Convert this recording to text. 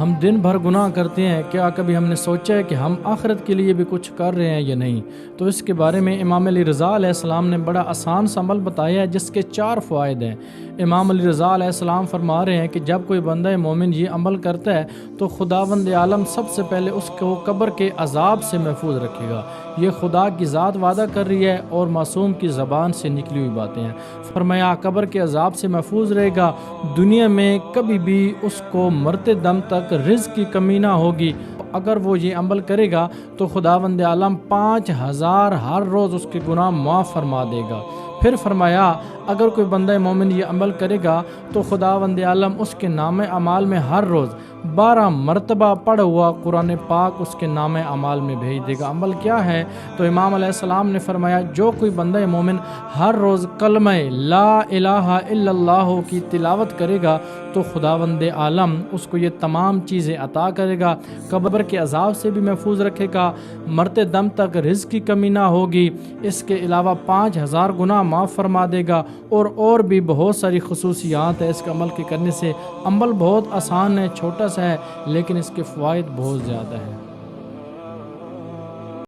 ہم دن بھر گناہ کرتے ہیں، کیا کبھی ہم نے سوچا ہے کہ ہم آخرت کے لیے بھی کچھ کر رہے ہیں یا نہیں؟ تو اس کے بارے میں امام علی رضا علیہ السلام نے بڑا آسان سا عمل بتایا ہے جس کے 4 فوائد ہیں۔ امام علی رضا علیہ السلام فرما رہے ہیں کہ جب کوئی بندہ مومن یہ عمل کرتا ہے تو خداوند عالم سب سے پہلے اس کو قبر کے عذاب سے محفوظ رکھے گا۔ یہ خدا کی ذات وعدہ کر رہی ہے اور معصوم کی زبان سے نکلی ہوئی باتیں ہیں۔ فرمایا قبر کے عذاب سے محفوظ رہے گا، دنیا میں کبھی بھی اس کو مرتے دم تک رزق کی کمی نہ ہوگی۔ اگر وہ یہ عمل کرے گا تو خداوند عالم 5000 ہر روز اس کے گناہ معاف فرما دے گا۔ پھر فرمایا اگر کوئی بندہ مومن یہ عمل کرے گا تو خداوند عالم اس کے نام اعمال میں ہر روز 12 مرتبہ پڑھا ہوا قرآن پاک اس کے نام اعمال میں بھیج دے گا۔ عمل کیا ہے؟ تو امام علیہ السلام نے فرمایا جو کوئی بندہ مومن ہر روز کلمہ لا الہ الا اللہ کی تلاوت کرے گا تو خداوند عالم اس کو یہ تمام چیزیں عطا کرے گا، قبر کے عذاب سے بھی محفوظ رکھے گا، مرتے دم تک رزق کی کمی نہ ہوگی، اس کے علاوہ 5000 گناہ معاف فرما دے گا، اور بھی بہت ساری خصوصیات ہیں اس کے عمل کے کرنے سے۔ عمل بہت آسان ہے، چھوٹا سا ہے، لیکن اس کے فوائد بہت زیادہ ہیں۔